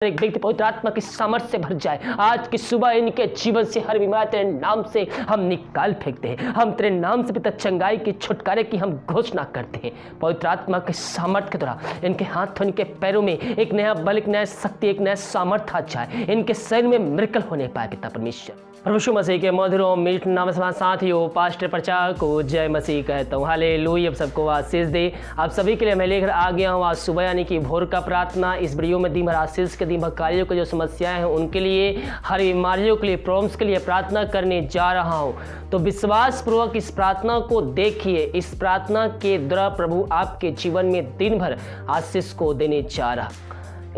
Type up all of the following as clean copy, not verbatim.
एक व्यक्ति पवित्र आत्मा की सामर्थ्य से भर जाए। आज की सुबह इनके जीवन से हर बीमारी तेरे नाम से हम निकाल फेंकते हैं। हम तेरे नाम से पिता चंगाई की, छुटकारे की हम घोषणा करते हैं। पवित्र आत्मा के सामर्थ्य के द्वारा इनके हाथों, इनके पैरों में एक नया बल, एक नया शक्ति, एक नया सामर्थ्य आ जाए। इनके शरीर में मिरेकल होने पाए पिता परमेश्वर। प्रभु यीशु मसीह के मधुर और मीठ नाम से साथियों, पास्टर प्रचार को जय मसीह कहता हूँ। हालेलुया। आप सबको आशीष दे। आप सभी के लिए मैं लेकर आ गया हूँ आज सुबह यानी कि भोर का प्रार्थना। इस वीडियो में दिन भर आशीष के, दिन भर कार्यों की जो समस्याएं हैं उनके लिए, हर बीमारियों के लिए, प्रॉब्लम्स के लिए प्रार्थना करने जा रहा हूँ। तो विश्वास पूर्वक इस प्रार्थना को देखिए। इस प्रार्थना के द्वारा प्रभु आपके जीवन में दिन भर आशीष को देने जा रहा।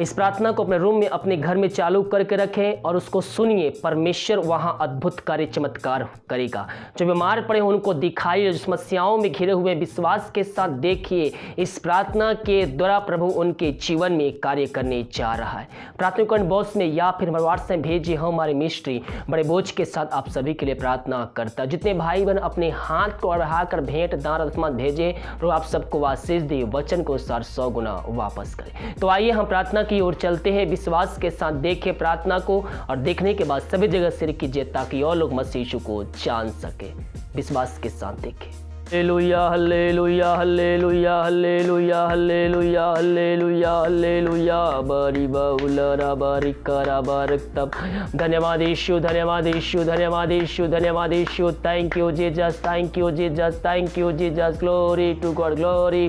इस प्रार्थना को अपने रूम में, अपने घर में चालू करके रखें और उसको सुनिए। परमेश्वर वहाँ अद्भुत कार्य, चमत्कार करेगा। जो बीमार पड़े उनको दिखाइए, जो समस्याओं में घिरे हुए विश्वास के साथ देखिए। इस प्रार्थना के द्वारा प्रभु उनके जीवन में कार्य करने जा रहा है। प्रार्थना को बॉक्स में या फिर व्हाट्सएप में भेजिए। हमारे मिस्ट्री बड़े बोझ के साथ आप सभी के लिए प्रार्थना करता है। जितने भाई बहन अपने हाथ को बढ़ाकर भेंट, दान, दशमलव भेजे, तो आप सबको आशीष दे, वचन को 100 गुना वापस करें। तो आइए हम प्रार्थना की ओर चलते हैं। विश्वास के साथ देखें प्रार्थना को और देखने के बाद सभी जगह सिर कीजिए ताकि और लोग मसीह यीशु को जान सके। विश्वास के साथ देखें। Hallelujah, hallelujah, hallelujah, hallelujah, hallelujah, hallelujah, hallelujah. बारी बाउलरा बारी करा बारकतब। धन्यवाद यीशु, धन्यवाद यीशु, धन्यवाद यीशु, धन्यवाद यीशु। Thank you Jesus, thank you Jesus, thank you Jesus. Glory to God, glory.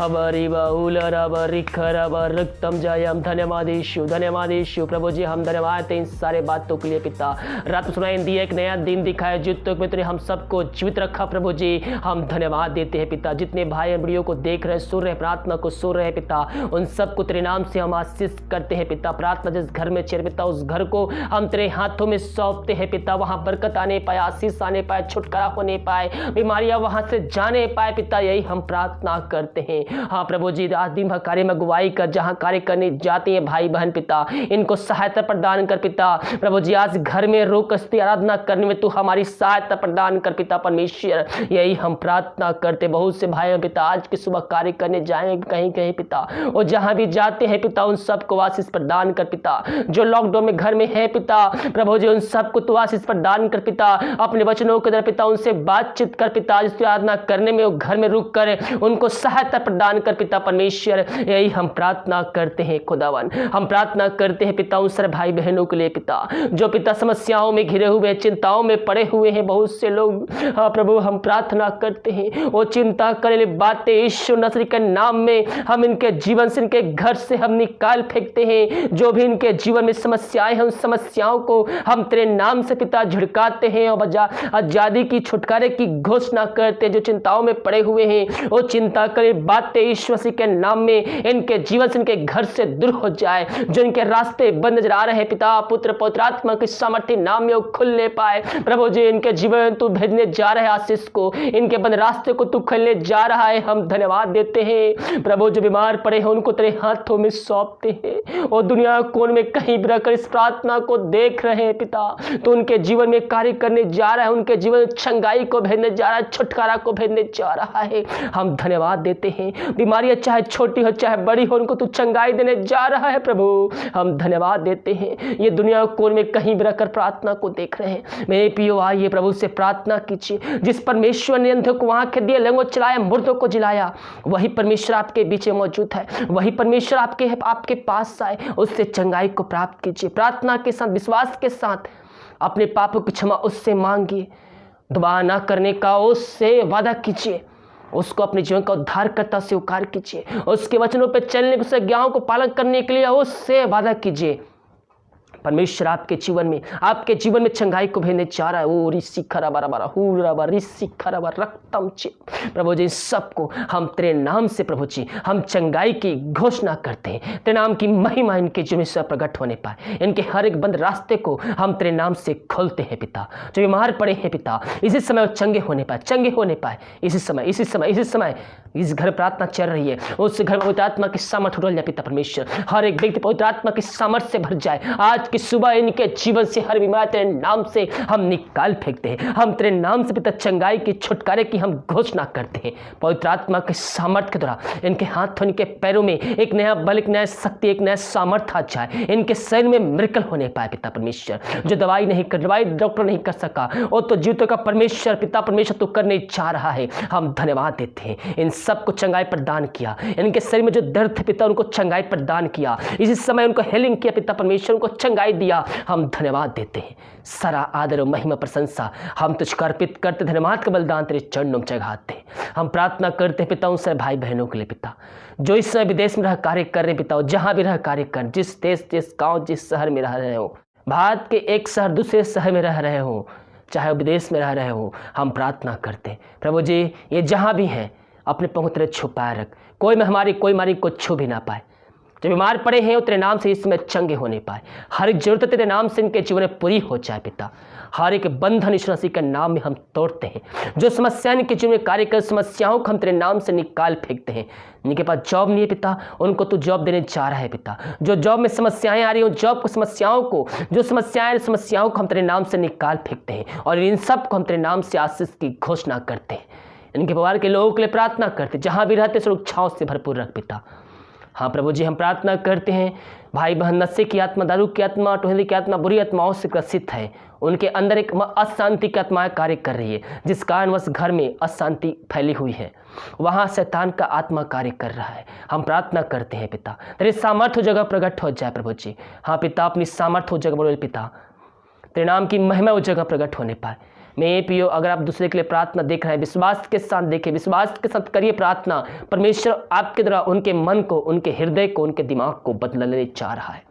बारी बाउलरा बारी करा बारकतम जयम। धन्यवाद यीशु, धन्यवाद यीशु। प्रभु जी हम धन्यवाद दें इन सारे बातों के लिए पिता। रात सुनाई दिया, एक नया दिन दिखाया, जितने में तूने हम सबको जीवित रखा प्रभु जी। हम धन्यवाद देते हैं पिता। जितने भाई वीडियो को देख रहे, सुन रहे, प्रार्थना को सुन रहे पिता, उन सबको तेरे नाम से हम आशीष करते हैं पिता। प्रार्थना जिस घर में चल पिता, उस घर को हम तेरे हाथों में सौंपते हैं पिता। वहां बरकत आने पाए, आशीष आने पाए, छुटकारा होने पाए, बीमारियां वहां से जाने पाए पिता। यही हम प्रार्थना करते हैं। हाँ प्रभु जी, आज दिन भर कार्य में अगुवाई कर, जहां कार्य करने जाते हैं भाई बहन पिता, इनको सहायता प्रदान कर पिता। प्रभु जी आज घर में रोक आराधना करने में तू हमारी सहायता प्रदान कर पिता परमेश्वर। यही हम प्रार्थना करते। बहुत से भाई पिता आज की सुबह कार्य करने जाएंगे कहीं कहीं पिता, और जहां भी जाते हैं पिता उन सबको आशीष प्रदान कर पिता। जो लॉकडाउन में घर में है पिता, प्रभु जी उन सबको तू आशीष प्रदान कर पिता। अपने वचनों के द्वारा पिता उनसे बातचीत कर पिता। जिसकी आराधना करने में वो घर में रुक कर उनको सहायता प्रदान कर पिता परमेश्वर। यही हम प्रार्थना करते हैं खुदावन। हम प्रार्थना करते हैं पिता उन सारे भाई बहनों के लिए पिता, जो पिता समस्याओं में घिरे हुए, चिंताओं में पड़े हुए हैं। बहुत से लोग हाँ प्रभु हम प्रार्थना करते हैं, वो चिंता करने वाली बातें यीशु नसरी के नाम में हम इनके जीवन से, इनके घर से हम निकाल फेंकते हैं। जो भी इनके जीवन में समस्याएं हैं, उन समस्याओं को हम तेरे नाम से पिता झुड़काते हैं और आजादी की, छुटकारे की घोषणा करते हैं। जो चिंताओं में पड़े हुए हैं, वो चिंता करे बातें यीशु मसीह के नाम में इनके जीवन से, इनके घर से दूर हो जाए। जो इनके रास्ते बंद नजर आ रहे हैं पिता, पुत्र पवित्र आत्मा के सामर्थ्य नाम में वो खुलने पाए। प्रभु जी इनके जीवन में तू भेजने जा रहे आशीष को, इनके बंद रास्ते को तू खोलने जा रहा है। हम धन्यवाद देते हैं प्रभु। जो बीमार पड़े हैं उनको तेरे हाथों में सौंपते हैं, और दुनिया कोन में कहीं भी रहकर इस प्रार्थना को देख रहे हैं पिता, तो उनके जीवन में कार्य करने जा रहा है। उनके जीवन में चंगाई को भेजने जा रहा है, छुटकारा को भेजने जा रहा है। हम धन्यवाद देते हैं। बीमारियां चाहे छोटी हो चाहे बड़ी हो, उनको तू चंगाई देने जा रहा है प्रभु। हम धन्यवाद देते हैं। ये दुनिया कोन में कहीं भी रहकर प्रार्थना को देख रहे हैं। मेरे पियो आइए प्रभु से प्रार्थना कीजिए। जिस परमेश्वर ने अंधों को वहां के दिए, लंगों चलाया, मुर्दों को जिलाया, वही परमेश्वर आपके बीच में मौजूद है। वही परमेश्वर आपके पास आए, उससे चंगाई को प्राप्त कीजिए। प्रार्थना के साथ, विश्वास के साथ अपने पापों की क्षमा उससे मांगिए। दुआ ना करने का उससे वादा कीजिए। उसको अपने जीवन का उद्धारकर्ता स्वीकार कीजिए। उसके वचनों पर चलने, उसके आज्ञाओं को पालन करने के लिए उससे वादा कीजिए। परमेश्वर आपके जीवन में चंगाई को भेजने जा रहा है। ओ ऋषि खराबा रबा ऋषि खराबा रक्तम चे। प्रभु जी सबको हम तेरे नाम से प्रभु जी हम चंगाई की घोषणा करते हैं। तेरे नाम की महिमा इनके जीवन में प्रकट होने पाए। इनके हर एक बंद रास्ते को हम तेरे नाम से खोलते हैं पिता। जो बीमार पड़े हैं पिता, इसी समय चंगे होने पाए। इसी समय इस घर प्रार्थना चल रही है, उस घर में पवित्र आत्मा की सामर्थ्य उड़ल जाए पिता परमेश्वर। हर एक व्यक्ति पवित्र आत्मा की सामर्थ्य से भर जाए। आज की सुबह इनके जीवन से हर बीमारी तेरे नाम से हम निकाल फेंकते हैं। हम तेरे नाम से पिता चंगाई की, छुटकारे की हम घोषणा करते हैं। पवित्र आत्मा के सामर्थ्य के द्वारा इनके हाथों, इनके पैरों में एक नया बल, एक नया शक्ति, एक नया सामर्थ्य आ जाए। इनके शरीर में मिरेकल होने पाए पिता परमेश्वर। जो दवाई डॉक्टर नहीं कर सका, वो तो जीवितों का परमेश्वर पिता परमेश्वर तो करने चाह रहा है। हम धन्यवाद देते हैं। इन सबको चंगाई प्रदान किया। इनके शरीर में जो दर्द थे पिता, उनको चंगाई प्रदान किया। इसी समय उनको हीलिंग किया पिता परमेश्वर, उनको चंगाई दिया। हम धन्यवाद देते हैं। सारा आदर और महिमा प्रशंसा हम तुझको अर्पित करते, धन्यवाद का बलिदान तेरे चरणों में चढ़ाते हैं। हम प्रार्थना करते हैं पिता उन सारे भाई बहनों के लिए पिता, जो इस समय विदेश में रह कार्य कर रहे हैं पिता, जहां भी रह कार्य कर, जिस देश, जिस गांव, जिस शहर में रह रहे हो, भारत के एक शहर दूसरे शहर में रह रहे हो, चाहे विदेश में रह रहे हो, हम प्रार्थना करते हैं प्रभु जी, ये जहां भी हैं अपने पंख तेरे छुपाए रख। कोई महामारी, कोई मारी को छू भी ना पाए। जो बीमार पड़े हैं वो तेरे नाम से इस समय चंगे होने पाए। हर एक जरूरत तेरे नाम से इनके जीवन में पूरी हो जाए पिता। हर एक बंधन यीशु मसीह के नाम में हम तोड़ते हैं। जो समस्या इनके जीवन में कार्य कर, समस्याओं को हम तेरे नाम से निकाल फेंकते हैं। जिनके पास जॉब नहीं है पिता, उनको तू जॉब देने जा रहा है पिता। जो जॉब में समस्याएं आ रही हो, जॉब को समस्याओं को को हम तेरे नाम से निकाल फेंकते हैं और इन सब को हम तेरे नाम से आशीष की घोषणा करते हैं। इनके परिवार के लोगों के लिए प्रार्थना करते, जहां भी रहते सुरक्षाओं से भरपूर रख पिता। हाँ प्रभु जी, हम प्रार्थना करते हैं भाई बहन नशे की आत्मा, दारू की आत्मा, टोहली की आत्मा बुरी आत्माओं से ग्रसित है। उनके अंदर एक अशांति की आत्माएं कार्य कर रही है, जिस कारणवश घर में अशांति फैली हुई है। वहाँ शैतान का आत्मा कार्य कर रहा है। हम प्रार्थना करते हैं पिता, तेरे सामर्थ्य जगह प्रकट हो जाए प्रभु जी। हाँ पिता, अपनी सामर्थ्य जगह बोले पिता, तेरे नाम की महिमा उस जगह प्रकट होने पाए। मैं पियो, अगर आप दूसरे के लिए प्रार्थना देख रहे हैं, विश्वास के साथ देखें, विश्वास के साथ करिए प्रार्थना। परमेश्वर आपके द्वारा उनके मन को, उनके हृदय को, उनके दिमाग को बदलने चाह रहा है।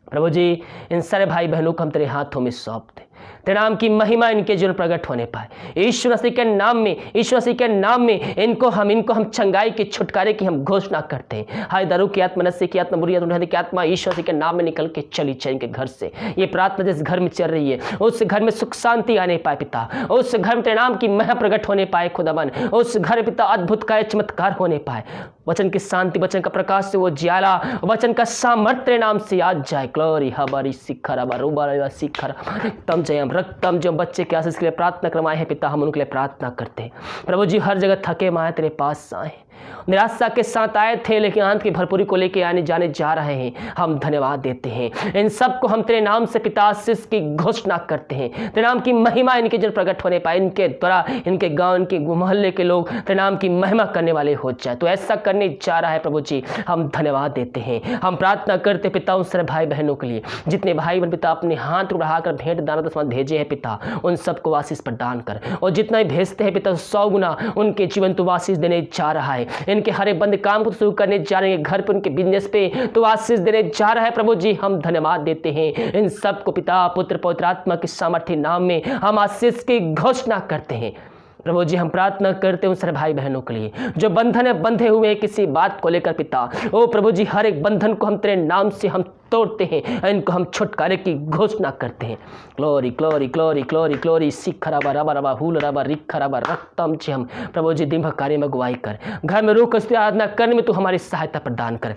प्रभु जी, इन सारे भाई बहनों को हम तेरे हाथों में सौंपते, तेरे नाम की महिमा इनके जीवन प्रकट होने पाए। यीशु मसीह के नाम में, यीशु मसीह के नाम में इनको हम चंगाई की, छुटकारे की हम घोषणा करते हैं। हाय दारू की आत्मा, नशे की आत्मा, बुरी आत्मा की आत्मा यीशु मसीह के नाम में निकल के चली जाए इनके घर से। ये प्रार्थना जिस घर में चल रही है, उस घर में सुख शांति आने पाए पिता। उस घर में तेरे नाम की महिमा प्रकट होने पाए खुदावन। उस घर पिता अद्भुत कार्य, चमत्कार होने पाए। वचन की शांति, वचन का प्रकाश से वो ज्वाला, वचन का सामर्थ्य तेरे नाम से आ जाए। ग्लोरी हमारी शिखर रूबा शिखर तम जयम रक्तम। जो बच्चे के आशीष के लिए प्रार्थना करवाए हैं पिता, हम उनके लिए प्रार्थना करते हैं प्रभु जी। हर जगह थके माए तेरे पास आए, निराशा के साथ आए थे, लेकिन आनंद की भरपूरी को लेके आने जाने जा रहे हैं। हम धन्यवाद देते हैं। इन सब को हम तेरे नाम से पिता आशीष की घोषणा करते हैं। तेरे नाम की महिमा इनके जन प्रकट होने पाए, इनके द्वारा इनके गांव, इनके मोहल्ले के लोग तेरे नाम की महिमा करने वाले हो जाए। तो ऐसा करने जा रहा है प्रभु जी, हम धन्यवाद देते हैं। हम प्रार्थना करते पिता उन सारे भाई बहनों के लिए, जितने भाई बहन पिता अपने हाथ को बढ़ाकर भेंट दाना दशमांश भेजे हैं पिता, उन सबको आशीष प्रदान कर। और जितना ही भेजते हैं पिता 100 गुना उनके जीवन तो आशीष देने जा रहा है। इनके हरे बंद काम को शुरू करने जा रहे हैं, घर पे, उनके बिजनेस पे तो आशीष देने जा रहा है प्रभु जी। हम धन्यवाद देते हैं। इन सबको पिता, पुत्र, पवित्र आत्मा के सामर्थ्य नाम में हम आशीष की घोषणा करते हैं प्रभु जी। हम प्रार्थना करते हैं उन सारे भाई बहनों के लिए जो बंधन है, बंधे हुए हैं किसी बात को लेकर पिता। ओ प्रभु जी, हर एक बंधन को हम तेरे नाम से हम तोड़ते हैं, इनको हम छुटकारे की घोषणा करते हैं। Glory glory glory glory glory शिखराबा रबा रबा हुल रबा रिखराबा रक्तम हम प्रभु जी दिन भर कार्य में अगुवाई कर, घर में रोक आराधना करने में तू हमारी सहायता प्रदान कर।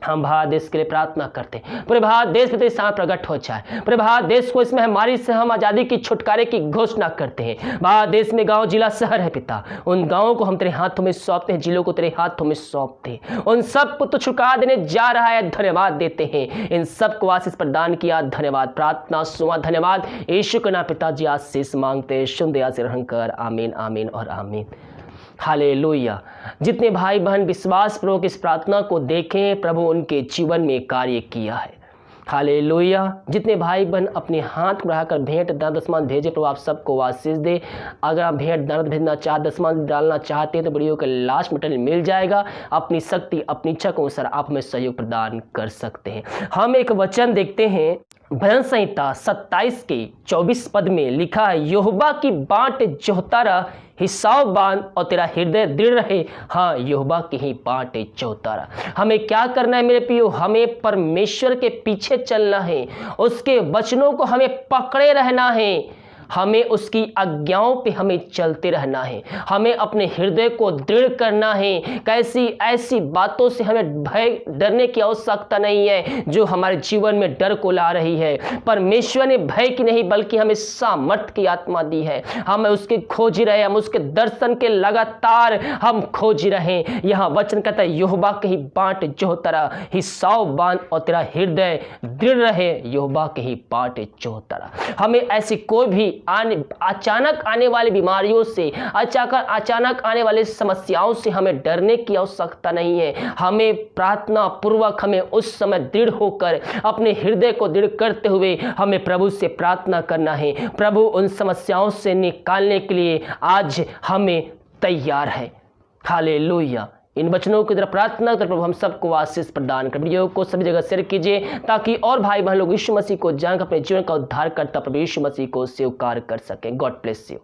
हम भारत देश के लिए प्रार्थना करते हैं, पूरे भारत देश में तेरे सामने प्रकट हो जाए। पूरे भारत देश को इस महामारी से हम आज़ादी की, छुटकारे की घोषणा करते हैं। भारत देश में गांव, जिला, शहर है पिता, उन गांवों को हम तेरे हाथों में सौंपते हैं, जिलों को तेरे हाथों में सौंपते हैं। उन सब को तो छुटकारा देने जा रहा है, धन्यवाद देते हैं। इन सब को आशीष प्रदान किया, धन्यवाद। प्रार्थना सुना, धन्यवाद। यीशु के नाम पिताजी आशीष मांगते, सुन दया से रहम कर। आमीन आमीन और आमीन। हालेलुया। जितने भाई बहन विश्वास पूर्वक इस प्रार्थना को देखें, प्रभु उनके जीवन में कार्य किया है। हालेलुया। जितने भाई बहन अपने हाथ बढ़ाकर भेंट दान दशमांश भेजे, प्रभु आप सबको आशीष दे। अगर आप भेंट दान भेजना दशमांश डालना चाहते हैं तो वीडियो के लास्ट बटन मिल जाएगा। अपनी शक्ति, अपनी इच्छा के अनुसार आप हमें सहयोग प्रदान कर सकते हैं। हम एक वचन देखते हैं, भजन संहिता 27 के 24 पद में लिखा है, यहोवा की बाट जोहता रह, हिसाब बांध और तेरा हृदय दृढ़ रहे। हाँ, यहोवा की ही बाट जोहता रह। हमें क्या करना है मेरे प्रियो? हमें परमेश्वर के पीछे चलना है, उसके वचनों को हमें पकड़े रहना है। हमें उसकी आज्ञाओं पे हमें चलते रहना है। हमें अपने हृदय को दृढ़ करना है। कैसी ऐसी बातों से हमें भय डरने की आवश्यकता नहीं है जो हमारे जीवन में डर को ला रही है। परमेश्वर ने भय की नहीं बल्कि हमें सामर्थ की आत्मा दी है। हम उसके खोज रहे, हम उसके दर्शन के लगातार हम खोज रहे। यहां वचन कहता है यहोवा के ही बाट जो तरह हिसाब बांध और तेरा हृदय दृढ़ रहे, यहोवा के ही बाट जो तरह। हमें ऐसी कोई भी अचानक आने वाली बीमारियों से, अचानक आने वाली समस्याओं से हमें डरने की आवश्यकता नहीं है। हमें प्रार्थना पूर्वक हमें उस समय दृढ़ होकर अपने हृदय को दृढ़ करते हुए हमें प्रभु से प्रार्थना करना है। प्रभु उन समस्याओं से निकालने के लिए आज हमें तैयार है। हालेलुया। इन वचनों की तरफ प्रार्थना कर प्रभु हम सबको आशीष प्रदान कर। वीडियो को सभी जगह शेयर कीजिए ताकि और भाई बहन लोग यीशु मसीह को जानकर अपने जीवन का उद्धार करता प्रभु यीशु मसीह को स्वीकार कर सकें। God bless you.